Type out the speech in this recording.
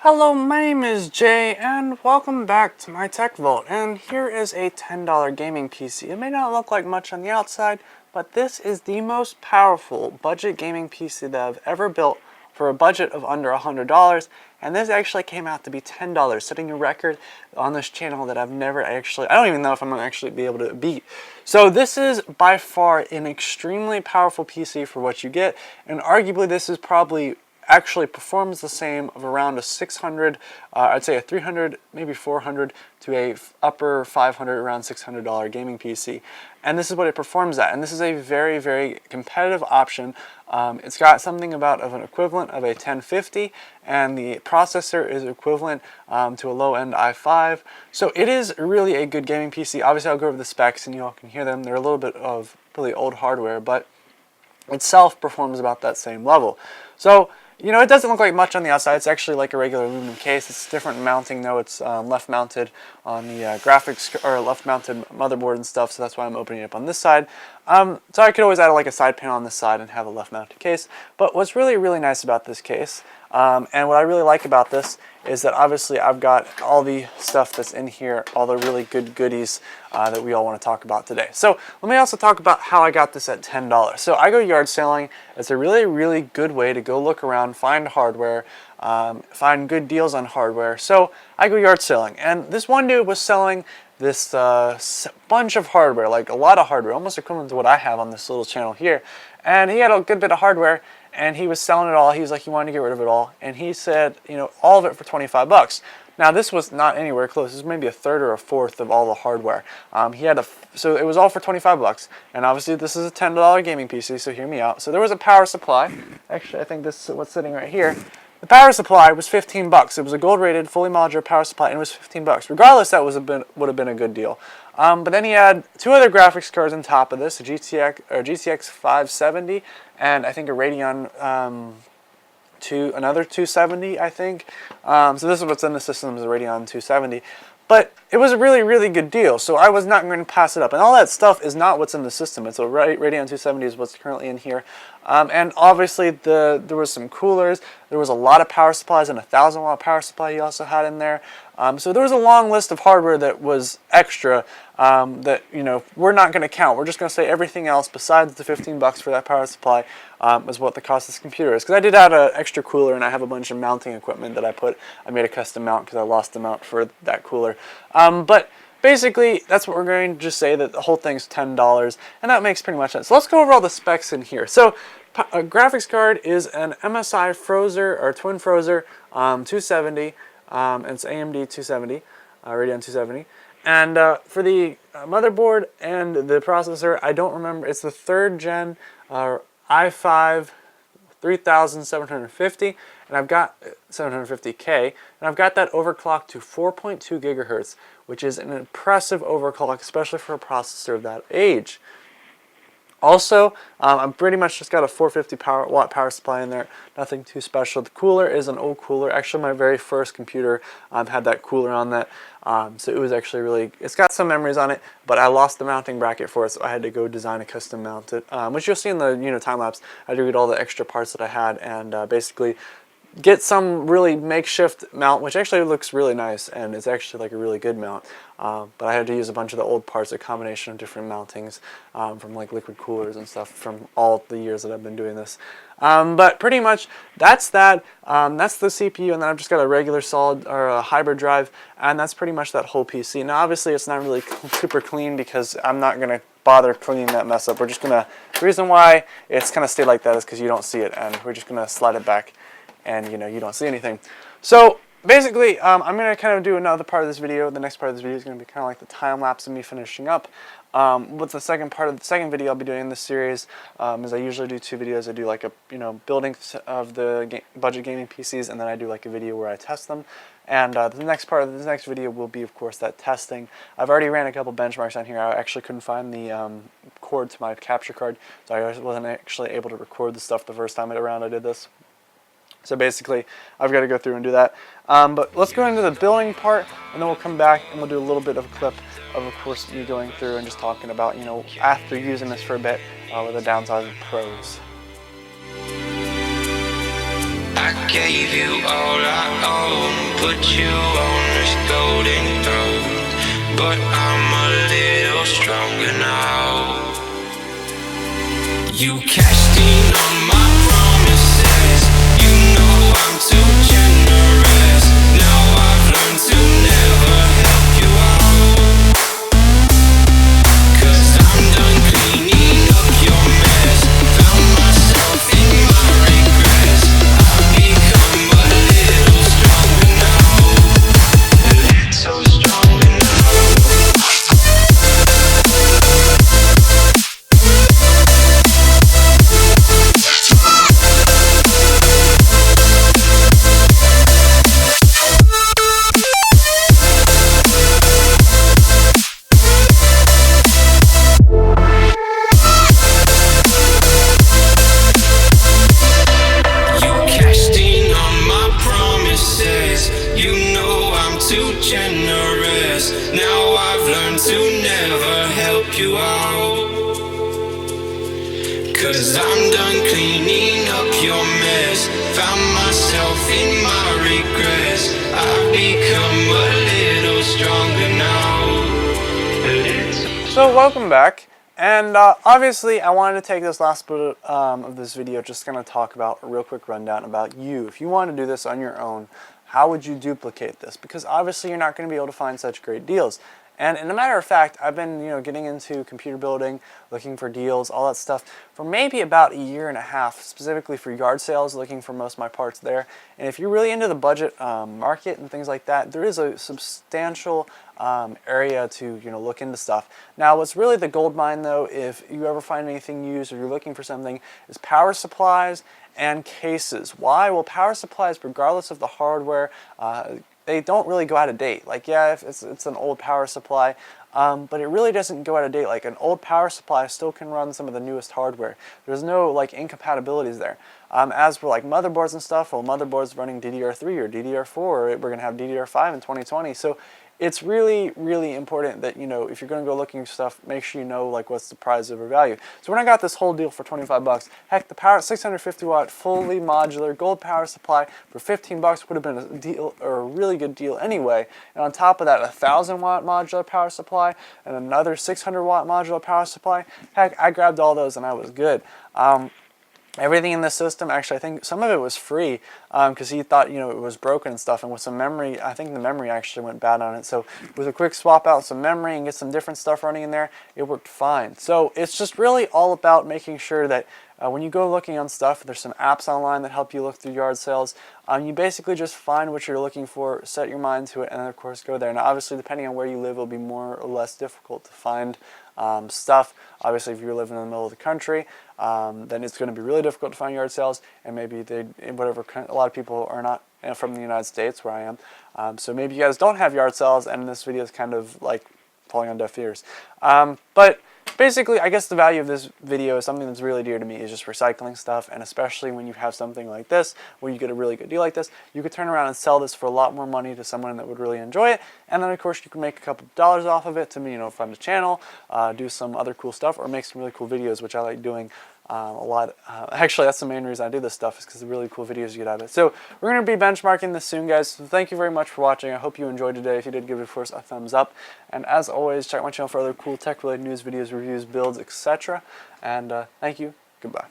Hello, my name is Jay, and welcome back to my Tech Vault. And here is a $10 gaming PC. It may not look like much on the outside, but this is the most powerful budget gaming PC that I've ever built for a budget of under $100. And this actually came out to be $10, setting a record on this channel that I've never I don't even know if I'm going to actually be able to beat. So this is by far an extremely powerful PC for what you get, and arguably this is probably actually performs the same of around a 600, I'd say a 300, maybe 400 to a upper 500, around $600 gaming PC. And this is what it performs at. And this is a very, very competitive option. It's got something about of an equivalent of a 1050, and the processor is equivalent to a low-end i5. So it is really a good gaming PC. Obviously, I'll go over the specs and you all can hear them. They're a little bit of really old hardware, but itself performs about that same level. So, you know, it doesn't look like much on the outside. It's actually like a regular aluminum case. It's different mounting though. It's left mounted on the graphics, or left mounted motherboard and stuff, so that's why I'm opening it up on this side. So I could always add like a side panel on this side and have a left mounted case. But what's really, really nice about this case, and what I really like about this, is that obviously I've got all the stuff that's in here, all the really good goodies that we all want to talk about today. So let me also talk about how I got this at $10. So I go yard selling. It's a really, really good way to go look around, find hardware, find good deals on hardware. So I go yard selling, and this one dude was selling this bunch of hardware, like a lot of hardware, almost equivalent to what I have on this little channel here. And he had a good bit of hardware, and he was selling it all. He was like, he wanted to get rid of it all, and he said, you know, all of it for 25 bucks. Now this was not anywhere close. This was maybe a third or a fourth of all the hardware. So it was all for 25 bucks, and obviously this is a $10 gaming PC, so hear me out. So there was a power supply. Actually, I think this is what's sitting right here. The power supply was 15 bucks. It was a gold-rated, fully modular power supply, and it was 15 bucks. Regardless, that would have been a good deal. But then he had two other graphics cards on top of this, a GTX 570, and I think a Radeon another 270, I think. So this is what's in the system, is a Radeon 270. But it was a really, really good deal, so I was not going to pass it up. And all that stuff is not what's in the system. It's a Radeon 270 is what's currently in here. And obviously there was some coolers. There was a lot of power supplies, and a 1,000-watt power supply he also had in there. So there was a long list of hardware that was extra that, you know, we're not going to count. We're just going to say everything else besides the 15 bucks for that power supply is what the cost of this computer is. Because I did add an extra cooler, and I have a bunch of mounting equipment that I made a custom mount because I lost the mount for that cooler. But basically, that's what we're going to just say, that the whole thing's $10, and that makes pretty much sense. So let's go over all the specs in here. So a graphics card is an MSI Frozr, or Twin Frozr 270, and it's AMD 270, Radeon 270. And for the motherboard and the processor, I don't remember, it's the 3rd gen i5 3750, and I've got 750K, and I've got that overclocked to 4.2 gigahertz, which is an impressive overclock, especially for a processor of that age. Also, I'm pretty much just got a 450 watt power supply in there, nothing too special. The cooler is an old cooler. Actually, my very first computer had that cooler on that, so it was actually really, it's got some memories on it, but I lost the mounting bracket for it, so I had to go design a custom mount, which you'll see in the time lapse. I had to get all the extra parts that I had, and basically get some really makeshift mount, which actually looks really nice, and it's actually like a really good mount. But I had to use a bunch of the old parts, a combination of different mountings from like liquid coolers and stuff from all the years that I've been doing this. But pretty much that's that. That's the CPU, and then I've just got a regular solid or a hybrid drive, and that's pretty much that whole PC. Now obviously it's not really super clean because I'm not going to bother cleaning that mess up. We're just going to, the reason why it's kind of stayed like that is because you don't see it, and we're just going to slide it back, and you know, you don't see anything. So basically, I'm going to kind of do another part of this video. The next part of this video is going to be kind of like the time lapse of me finishing up. With the second part of the second video I'll be doing in this series, is I usually do 2 videos. I do like a building of the budget gaming PCs, and then I do like a video where I test them. And the next part of this next video will be, of course, that testing. I've already ran a couple benchmarks on here. I actually couldn't find the cord to my capture card, so I wasn't actually able to record the stuff the first time around I did this. So basically, I've got to go through and do that. But let's go into the building part, and then we'll come back and we'll do a little bit of a clip of course, me going through and just talking about, you know, after using this for a bit, with the downsides and pros. I gave you all I own. put you on this golden throne, but I'm a little stronger now. You cashed in on my promises. You know I'm too generous. Now I've learned to never help you out, 'cause I'm done cleaning up your mess. Found myself in my regrets. I've become a little stronger now. A little stronger now. Too generous. Now I've learned to never help you out, 'cause I'm done cleaning up your mess. Found myself in my regrets. I've become a little stronger now. So welcome back, and obviously I wanted to take this last bit of this video just going to talk about a real quick rundown about you. If you want to do this on your own, how would you duplicate this? Because obviously you're not going to be able to find such great deals. And in a matter of fact, I've been getting into computer building, looking for deals, all that stuff for maybe about a year and a half, specifically for yard sales, looking for most of my parts there. And if you're really into the budget market and things like that, there is a substantial area to look into stuff. Now, what's really the gold mine though, if you ever find anything used or you're looking for something, is power supplies and cases. Why? Well, power supplies, regardless of the hardware, they don't really go out of date. Like, yeah, if it's an old power supply, but it really doesn't go out of date. Like, an old power supply still can run some of the newest hardware. There's no like incompatibilities there. As for like motherboards and stuff, well, motherboards running DDR3 or DDR4, or we're gonna have DDR5 in 2020. So it's really, really important that, if you're going to go looking for stuff, make sure you know like what's the price over value. So when I got this whole deal for 25 bucks, heck, the power 650 watt fully modular gold power supply for 15 bucks would have been a deal, or a really good deal anyway. And on top of that, a 1000 watt modular power supply and another 600 watt modular power supply. Heck, I grabbed all those and I was good. Everything in this system, actually, I think some of it was free because he thought, it was broken and stuff. And with some memory, I think the memory actually went bad on it. So with a quick swap out some memory and get some different stuff running in there, it worked fine. So it's just really all about making sure that when you go looking on stuff, there's some apps online that help you look through yard sales. You basically just find what you're looking for, set your mind to it, and then of course go there. Now obviously depending on where you live, it'll be more or less difficult to find stuff. Obviously if you're living in the middle of the country, then it's going to be really difficult to find yard sales, and maybe a lot of people are not from the United States where I am. So maybe you guys don't have yard sales, and this video is kind of like falling on deaf ears. But basically, I guess the value of this video is something that's really dear to me, is just recycling stuff, and especially when you have something like this, where you get a really good deal like this, you could turn around and sell this for a lot more money to someone that would really enjoy it, and then of course you can make a couple of dollars off of it to, fund the channel, do some other cool stuff, or make some really cool videos, which I like doing a lot. Actually, that's the main reason I do this stuff, is because the really cool videos you get out of it. So we're going to be benchmarking this soon, guys. So thank you very much for watching. I hope you enjoyed today. If you did, give it, of course, a thumbs up. And as always, check my channel for other cool tech-related news, videos, reviews, builds, etc. And thank you. Goodbye.